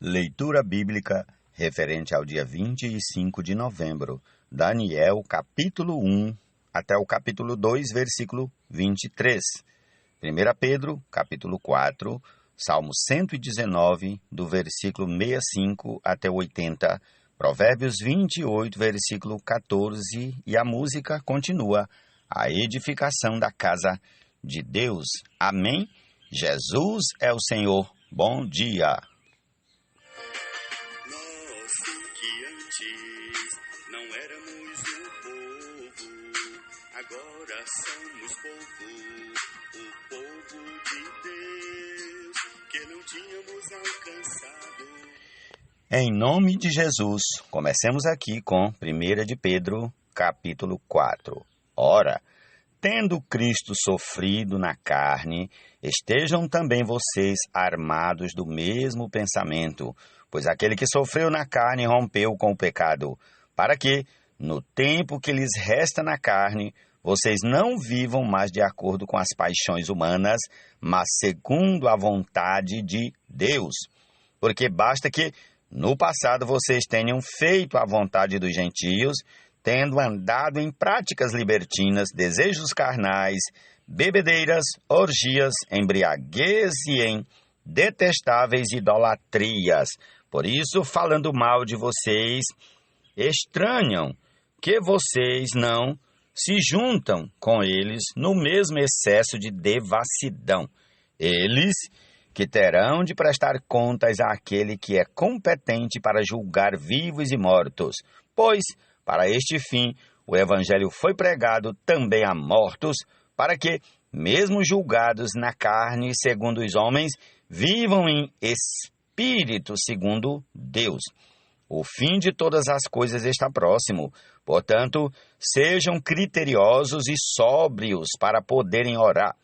Leitura bíblica referente ao dia 25 de novembro, Daniel, capítulo 1, até o capítulo 2, versículo 23. 1 Pedro, capítulo 4, Salmo 119, do versículo 65 até 80, Provérbios 28, versículo 14, e a música continua, a edificação da casa de Deus. Amém? Jesus é o Senhor. Bom dia! Não éramos um povo, agora somos povo, o povo de Deus, que não tínhamos alcançado. Em nome de Jesus, comecemos aqui com 1 de Pedro, capítulo 4. Ora, tendo Cristo sofrido na carne, estejam também vocês armados do mesmo pensamento, pois aquele que sofreu na carne rompeu com o pecado, para que, no tempo que lhes resta na carne, vocês não vivam mais de acordo com as paixões humanas, mas segundo a vontade de Deus. Porque basta que, no passado, vocês tenham feito a vontade dos gentios, tendo andado em práticas libertinas, desejos carnais, bebedeiras, orgias, embriaguez e em detestáveis idolatrias. Por isso, falando mal de vocês, estranham que vocês não se juntam com eles no mesmo excesso de devassidão. Eles que terão de prestar contas àquele que é competente para julgar vivos e mortos, pois, para este fim, o Evangelho foi pregado também a mortos, para que, mesmo julgados na carne segundo os homens, vivam em espírito segundo Deus. O fim de todas as coisas está próximo. Portanto, sejam criteriosos e sóbrios para poderem orar.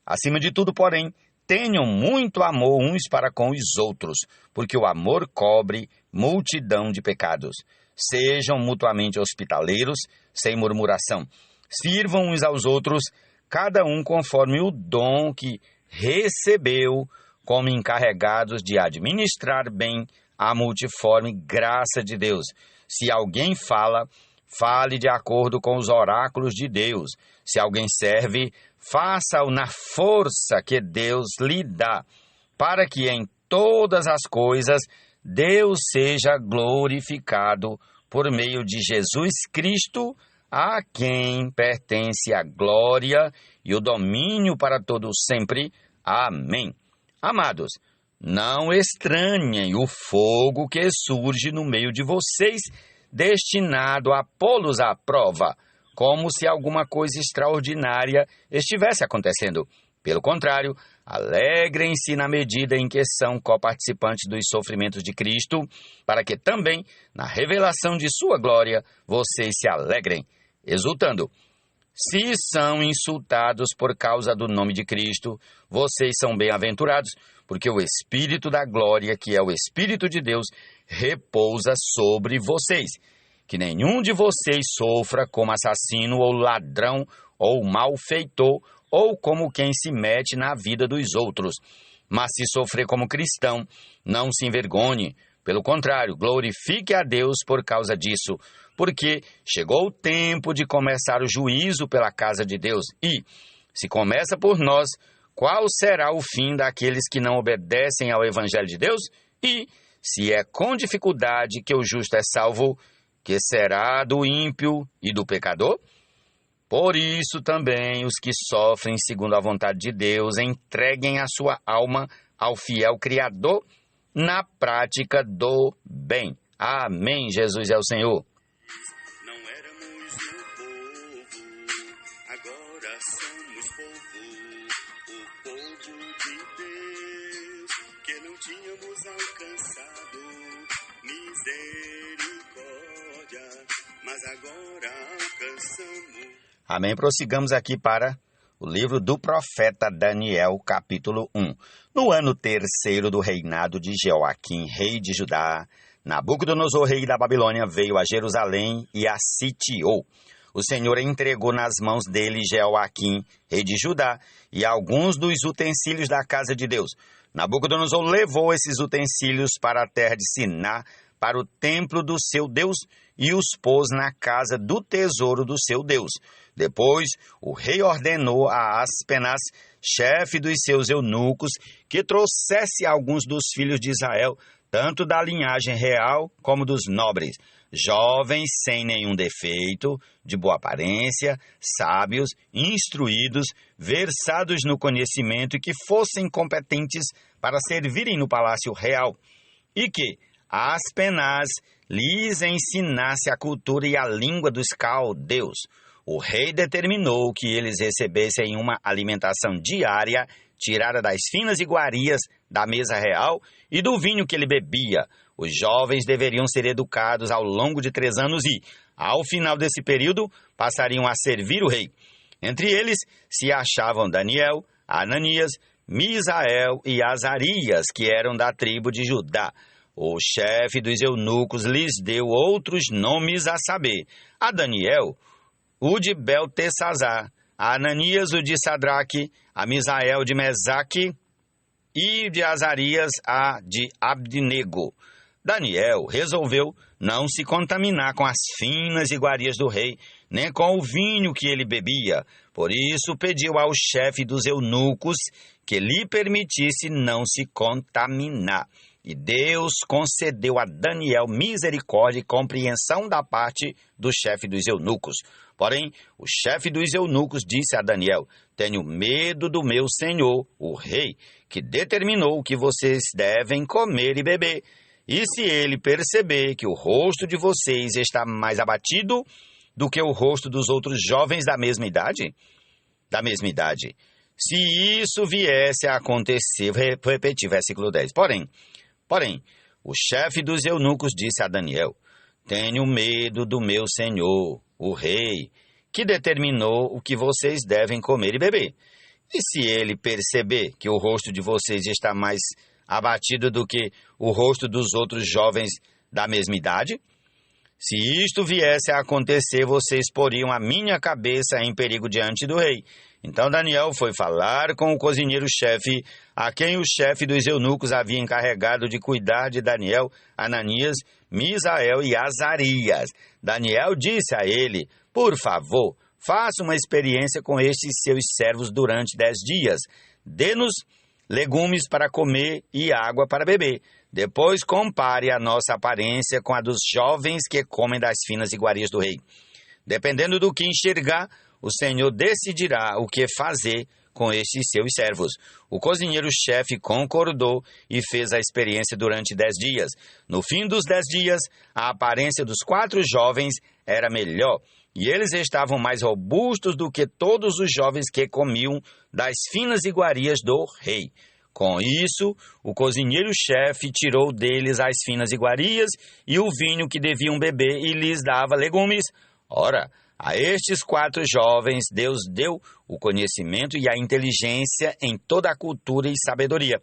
Acima de tudo, porém, tenham muito amor uns para com os outros, porque o amor cobre multidão de pecados. Sejam mutuamente hospitaleiros, sem murmuração. Sirvam uns aos outros, cada um conforme o dom que recebeu, como encarregados de administrar bem a multiforme graça de Deus. Se alguém fala, fale de acordo com os oráculos de Deus. Se alguém serve, faça-o na força que Deus lhe dá, para que em todas as coisas Deus seja glorificado por meio de Jesus Cristo, a quem pertence a glória e o domínio para todos sempre. Amém. Amados, não estranhem o fogo que surge no meio de vocês, destinado a pô-los à prova, como se alguma coisa extraordinária estivesse acontecendo. Pelo contrário, alegrem-se na medida em que são coparticipantes dos sofrimentos de Cristo, para que também, na revelação de sua glória, vocês se alegrem, exultando. Se são insultados por causa do nome de Cristo, vocês são bem-aventurados, porque o Espírito da glória, que é o Espírito de Deus, repousa sobre vocês. Que nenhum de vocês sofra como assassino ou ladrão ou malfeitor, ou como quem se mete na vida dos outros. Mas se sofrer como cristão, não se envergonhe. Pelo contrário, glorifique a Deus por causa disso, porque chegou o tempo de começar o juízo pela casa de Deus. E, se começa por nós, qual será o fim daqueles que não obedecem ao Evangelho de Deus? E, se é com dificuldade que o justo é salvo, que será do ímpio e do pecador? Por isso também os que sofrem segundo a vontade de Deus entreguem a sua alma ao fiel Criador na prática do bem. Amém. Jesus é o Senhor. Não éramos um povo, agora somos povo, o povo de Deus, que não tínhamos alcançado misericórdia, mas agora alcançamos. Amém. Prossigamos aqui para o livro do profeta Daniel, capítulo 1. No ano terceiro do reinado de Jeoaquim, rei de Judá, Nabucodonosor, rei da Babilônia, veio a Jerusalém e a sitiou. O Senhor entregou nas mãos dele Jeoaquim, rei de Judá, e alguns dos utensílios da casa de Deus. Nabucodonosor levou esses utensílios para a terra de Siná, para o templo do seu Deus, e os pôs na casa do tesouro do seu Deus. Depois, o rei ordenou a Aspenaz, chefe dos seus eunucos, que trouxesse alguns dos filhos de Israel, tanto da linhagem real como dos nobres, jovens sem nenhum defeito, de boa aparência, sábios, instruídos, versados no conhecimento e que fossem competentes para servirem no palácio real, e que Aspenaz lhes ensinasse a cultura e a língua dos caldeus. O rei determinou que eles recebessem uma alimentação diária, tirada das finas iguarias da mesa real e do vinho que ele bebia. Os jovens deveriam ser educados ao longo de 3 anos e, ao final desse período, passariam a servir o rei. Entre eles se achavam Daniel, Ananias, Misael e Azarias, que eram da tribo de Judá. O chefe dos eunucos lhes deu outros nomes, a saber, a Daniel, o de Beltesazar, a Ananias, o de Sadraque, a Misael de Mesaque e de Azarias, a de Abdinego. Daniel resolveu não se contaminar com as finas iguarias do rei, nem com o vinho que ele bebia. Por isso pediu ao chefe dos eunucos que lhe permitisse não se contaminar. E Deus concedeu a Daniel misericórdia e compreensão da parte do chefe dos eunucos. Porém, o chefe dos eunucos disse a Daniel: tenho medo do meu senhor, o rei, que determinou o que vocês devem comer e beber. E se ele perceber que o rosto de vocês está mais abatido do que o rosto dos outros jovens da mesma idade? Se isso viesse a acontecer, vou repetir, versículo 10. Porém, o chefe dos eunucos disse a Daniel: tenho medo do meu senhor, o rei, que determinou o que vocês devem comer e beber. E se ele perceber que o rosto de vocês está mais abatido do que o rosto dos outros jovens da mesma idade? Se isto viesse a acontecer, vocês poriam a minha cabeça em perigo diante do rei. Então Daniel foi falar com o cozinheiro-chefe, a quem o chefe dos eunucos havia encarregado de cuidar de Daniel, Ananias, Misael e Azarias. Daniel disse a ele: por favor, faça uma experiência com estes seus servos durante 10 dias. Dê-nos legumes para comer e água para beber. Depois compare a nossa aparência com a dos jovens que comem das finas iguarias do rei. Dependendo do que enxergar, o Senhor decidirá o que fazer com estes seus servos. O cozinheiro-chefe concordou e fez a experiência durante 10 dias. No fim dos 10 dias, a aparência dos 4 jovens era melhor, e eles estavam mais robustos do que todos os jovens que comiam das finas iguarias do rei. Com isso, o cozinheiro-chefe tirou deles as finas iguarias e o vinho que deviam beber e lhes dava legumes. Ora, a estes 4 jovens Deus deu o conhecimento e a inteligência em toda a cultura e sabedoria.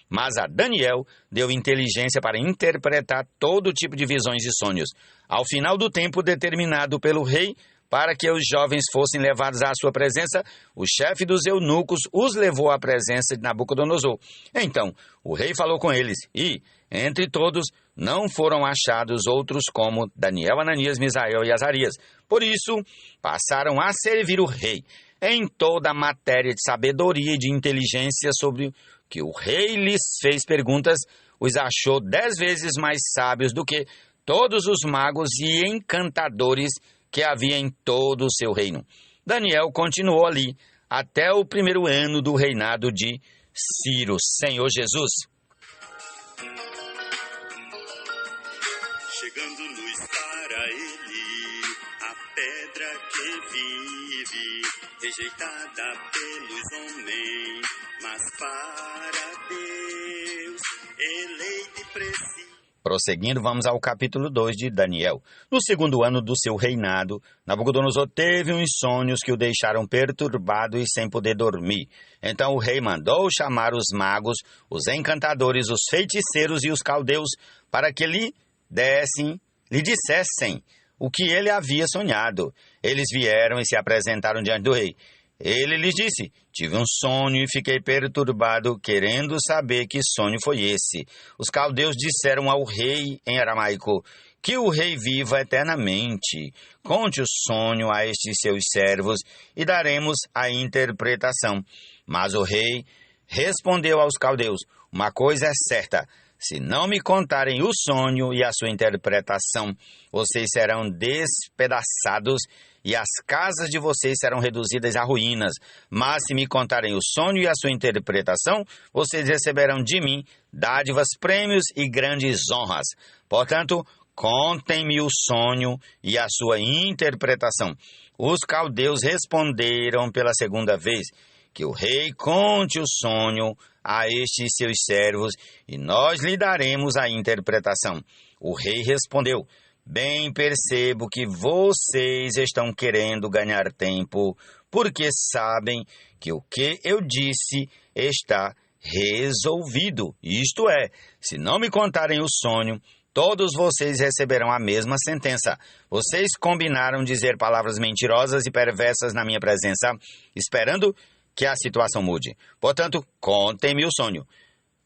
Mas a Daniel deu inteligência para interpretar todo tipo de visões e sonhos. Ao final do tempo determinado pelo rei, para que os jovens fossem levados à sua presença, o chefe dos eunucos os levou à presença de Nabucodonosor. Então, o rei falou com eles, e, entre todos, não foram achados outros como Daniel, Ananias, Misael e Azarias. Por isso, passaram a servir o rei em toda a matéria de sabedoria e de inteligência sobre que o rei lhes fez perguntas, os achou 10 vezes mais sábios do que todos os magos e encantadores que havia em todo o seu reino. Daniel continuou ali até o 1º ano do reinado de Ciro. Senhor Jesus. Chegando-nos para ele, a pedra que vive, rejeitada pelos homens, mas para Deus, eleita e preciosa. Prosseguindo, vamos ao capítulo 2 de Daniel. No 2º ano do seu reinado, Nabucodonosor teve uns sonhos que o deixaram perturbado e sem poder dormir. Então o rei mandou chamar os magos, os encantadores, os feiticeiros e os caldeus, para que lhe dissessem o que ele havia sonhado. Eles vieram e se apresentaram diante do rei. Ele lhes disse: tive um sonho e fiquei perturbado, querendo saber que sonho foi esse. Os caldeus disseram ao rei em aramaico: que o rei viva eternamente. Conte o sonho a estes seus servos e daremos a interpretação. Mas o rei respondeu aos caldeus: uma coisa é certa. Se não me contarem o sonho e a sua interpretação, vocês serão despedaçados e as casas de vocês serão reduzidas a ruínas. Mas se me contarem o sonho e a sua interpretação, vocês receberão de mim dádivas, prêmios e grandes honras. Portanto, contem-me o sonho e a sua interpretação. Os caldeus responderam pela segunda vez: que o rei conte o sonho a estes seus servos, e nós lhe daremos a interpretação. O rei respondeu: bem percebo que vocês estão querendo ganhar tempo, porque sabem que o que eu disse está resolvido. Isto é, se não me contarem o sonho, todos vocês receberão a mesma sentença. Vocês combinaram dizer palavras mentirosas e perversas na minha presença, esperando que a situação mude. Portanto, contem-me o sonho,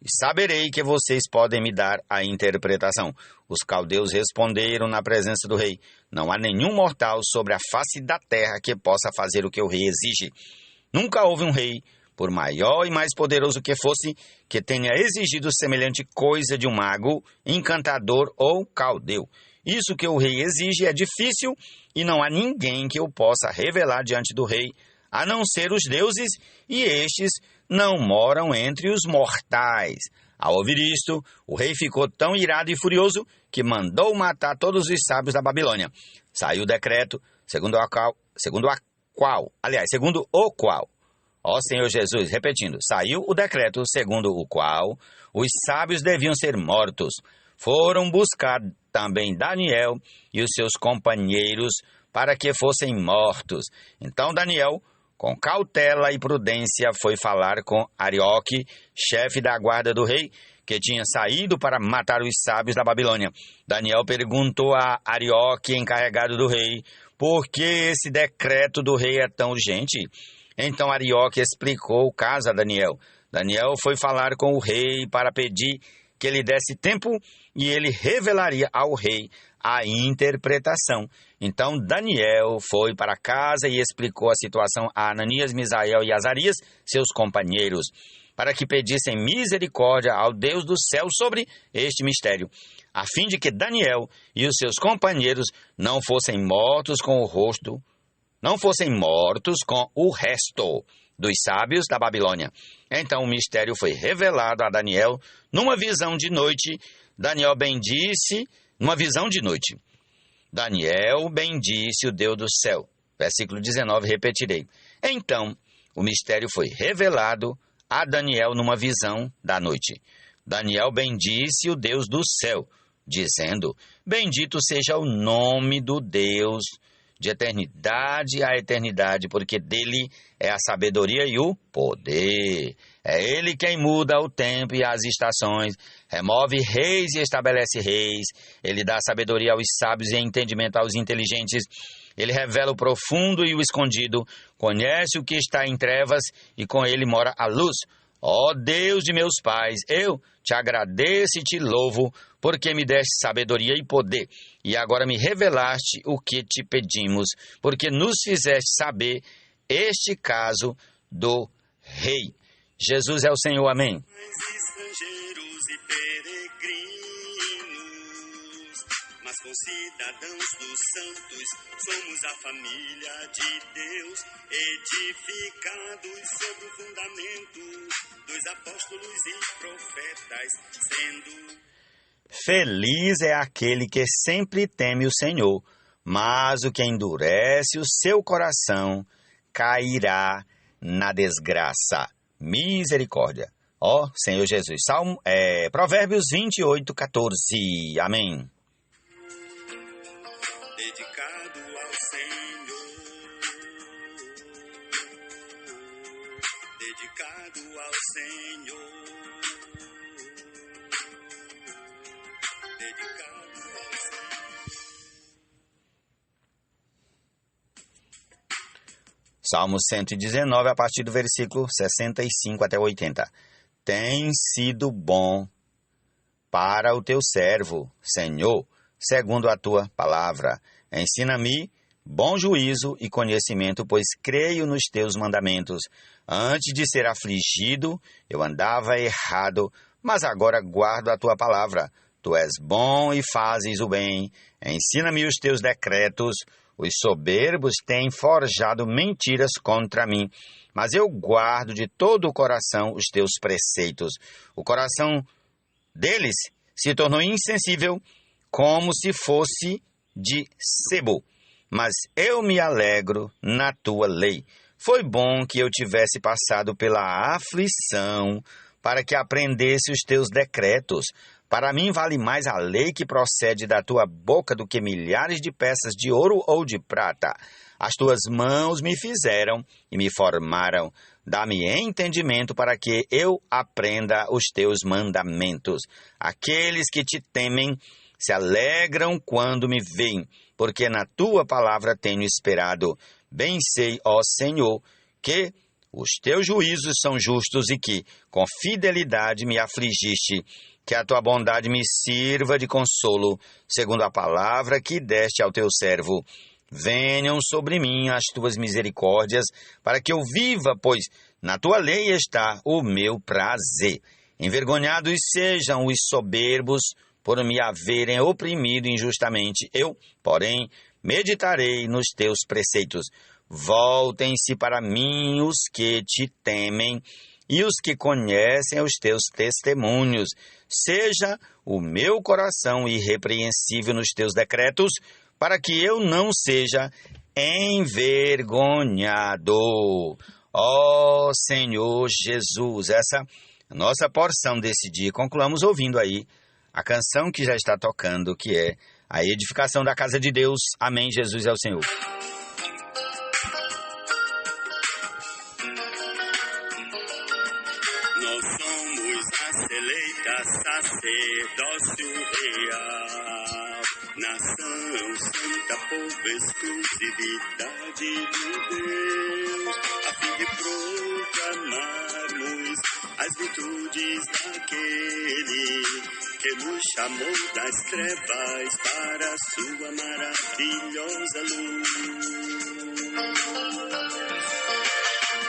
e saberei que vocês podem me dar a interpretação. Os caldeus responderam na presença do rei: não há nenhum mortal sobre a face da terra que possa fazer o que o rei exige. Nunca houve um rei, por maior e mais poderoso que fosse, que tenha exigido semelhante coisa de um mago, encantador ou caldeu. Isso que o rei exige é difícil e não há ninguém que o possa revelar diante do rei, a não ser os deuses, e estes não moram entre os mortais. Ao ouvir isto, o rei ficou tão irado e furioso que mandou matar todos os sábios da Babilônia. Saiu o decreto, segundo o qual, ó Senhor Jesus, repetindo, saiu o decreto segundo o qual os sábios deviam ser mortos. Foram buscar também Daniel e os seus companheiros para que fossem mortos. Então Daniel, com cautela e prudência, foi falar com Arioque, chefe da guarda do rei, que tinha saído para matar os sábios da Babilônia. Daniel perguntou a Arioque, encarregado do rei, por que esse decreto do rei é tão urgente? Então Arioque explicou o caso a Daniel. Daniel foi falar com o rei para pedir que ele desse tempo e ele revelaria ao rei a interpretação. Então Daniel foi para casa e explicou a situação a Ananias, Misael e Azarias, seus companheiros, para que pedissem misericórdia ao Deus do céu sobre este mistério, a fim de que Daniel e os seus companheiros não fossem mortos com o resto dos sábios da Babilônia. Então o mistério foi revelado a Daniel numa visão de noite. Daniel bendisse o Deus do céu. Versículo 19, repetirei. Então, o mistério foi revelado a Daniel numa visão da noite. Daniel bendisse o Deus do céu, dizendo: bendito seja o nome do Deus de eternidade a eternidade, porque dele é a sabedoria e o poder. É ele quem muda o tempo e as estações, remove reis e estabelece reis. Ele dá sabedoria aos sábios e entendimento aos inteligentes. Ele revela o profundo e o escondido, conhece o que está em trevas e com ele mora a luz. Ó Deus de meus pais, eu te agradeço e te louvo, porque me deste sabedoria e poder, e agora me revelaste o que te pedimos, porque nos fizeste saber este caso do rei. Jesus é o Senhor, amém. Estrangeiros e peregrinos, mas concidadãos dos santos, somos a família de Deus, edificados sobre o fundamento dos apóstolos e profetas, sendo... Feliz é aquele que sempre teme o Senhor, mas o que endurece o seu coração cairá na desgraça. Misericórdia. Ó Senhor Jesus. Provérbios 28, 14. Amém. Dedicado ao Senhor, dedicado ao Senhor, dedicado ao Senhor. Salmo 119, a partir do versículo 65 até 80. Tem sido bom para o teu servo, Senhor, segundo a tua palavra. Ensina-me bom juízo e conhecimento, pois creio nos teus mandamentos. Antes de ser afligido, eu andava errado, mas agora guardo a tua palavra. Tu és bom e fazes o bem. Ensina-me os teus decretos. Os soberbos têm forjado mentiras contra mim, mas eu guardo de todo o coração os teus preceitos. O coração deles se tornou insensível, como se fosse de sebo. Mas eu me alegro na tua lei. Foi bom que eu tivesse passado pela aflição, para que aprendesse os teus decretos. Para mim vale mais a lei que procede da tua boca do que milhares de peças de ouro ou de prata. As tuas mãos me fizeram e me formaram. Dá-me entendimento para que eu aprenda os teus mandamentos. Aqueles que te temem se alegram quando me veem, porque na tua palavra tenho esperado. Bem sei, ó Senhor, que os teus juízos são justos e que, com fidelidade, me afligiste. Que a tua bondade me sirva de consolo, segundo a palavra que deste ao teu servo. Venham sobre mim as tuas misericórdias, para que eu viva, pois na tua lei está o meu prazer. Envergonhados sejam os soberbos, por me haverem oprimido injustamente. Eu, porém, meditarei nos teus preceitos. Voltem-se para mim os que te temem e os que conhecem os teus testemunhos. Seja o meu coração irrepreensível nos teus decretos, para que eu não seja envergonhado. Ó Senhor Jesus, essa é a nossa porção desse dia. Concluamos ouvindo aí a canção que já está tocando, que é a edificação da casa de Deus. Amém, Jesus é o Senhor. Nós somos a seleita sacerdócio real, nação santa, povo, exclusividade de Deus, a fim de proclamarmos as virtudes daquele que nos chamou das trevas para a sua maravilhosa luz.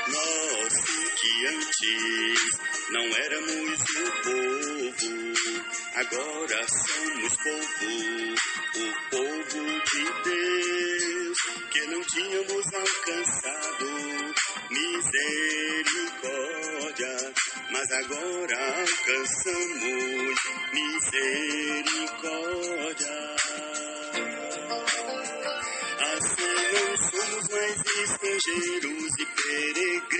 Nós que antes não éramos o povo, agora somos povo, o povo de Deus, que não tínhamos alcançado misericórdia, mas agora alcançamos misericórdia. Assim não somos mais estrangeiros e peregrinos,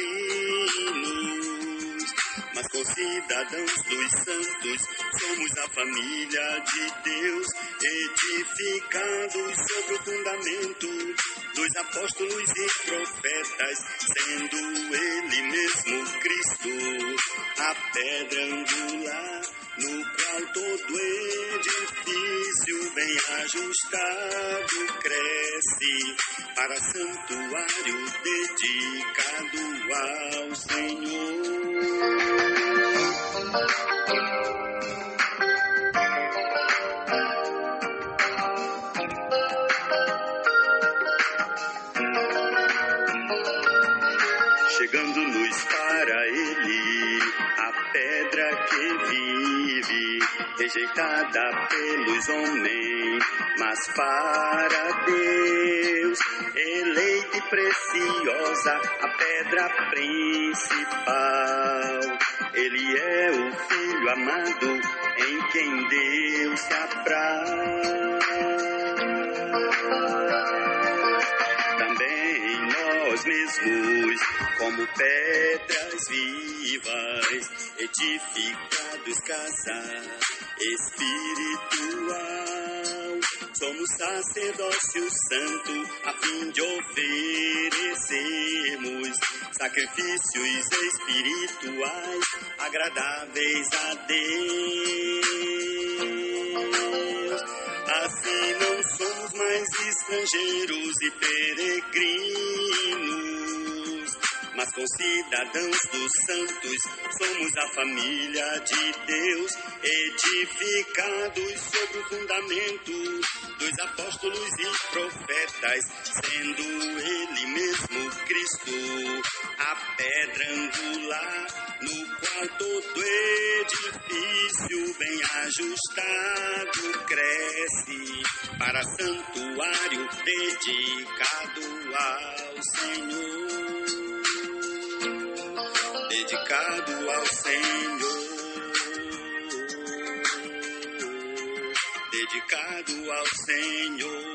mas concidadãos dos santos, somos a família de Deus, edificados sobre o fundamento dos apóstolos e profetas, sendo Ele mesmo Cristo, a pedra angular, no qual todo edifício bem ajustado cresce para santuário dedicado ao Senhor. Chegando-nos para Ele, a pedra que vive, rejeitada pelos homens, mas para Deus, eleita e preciosa, a pedra principal. Ele é o Filho amado, em quem Deus se apraz. Também nós mesmos, como pedras vivas, edificados casa espiritual, somos sacerdócio santo, a fim de oferecermos sacrifícios espirituais agradáveis a Deus. Assim não somos mais estrangeiros e peregrinos, mas concidadãos dos santos, somos a família de Deus, edificados sobre o fundamento dos apóstolos e profetas, sendo Ele mesmo Cristo, a pedra angular, no qual todo edifício bem ajustado cresce, para santuário dedicado ao Senhor, dedicado ao Senhor, dedicado ao Senhor.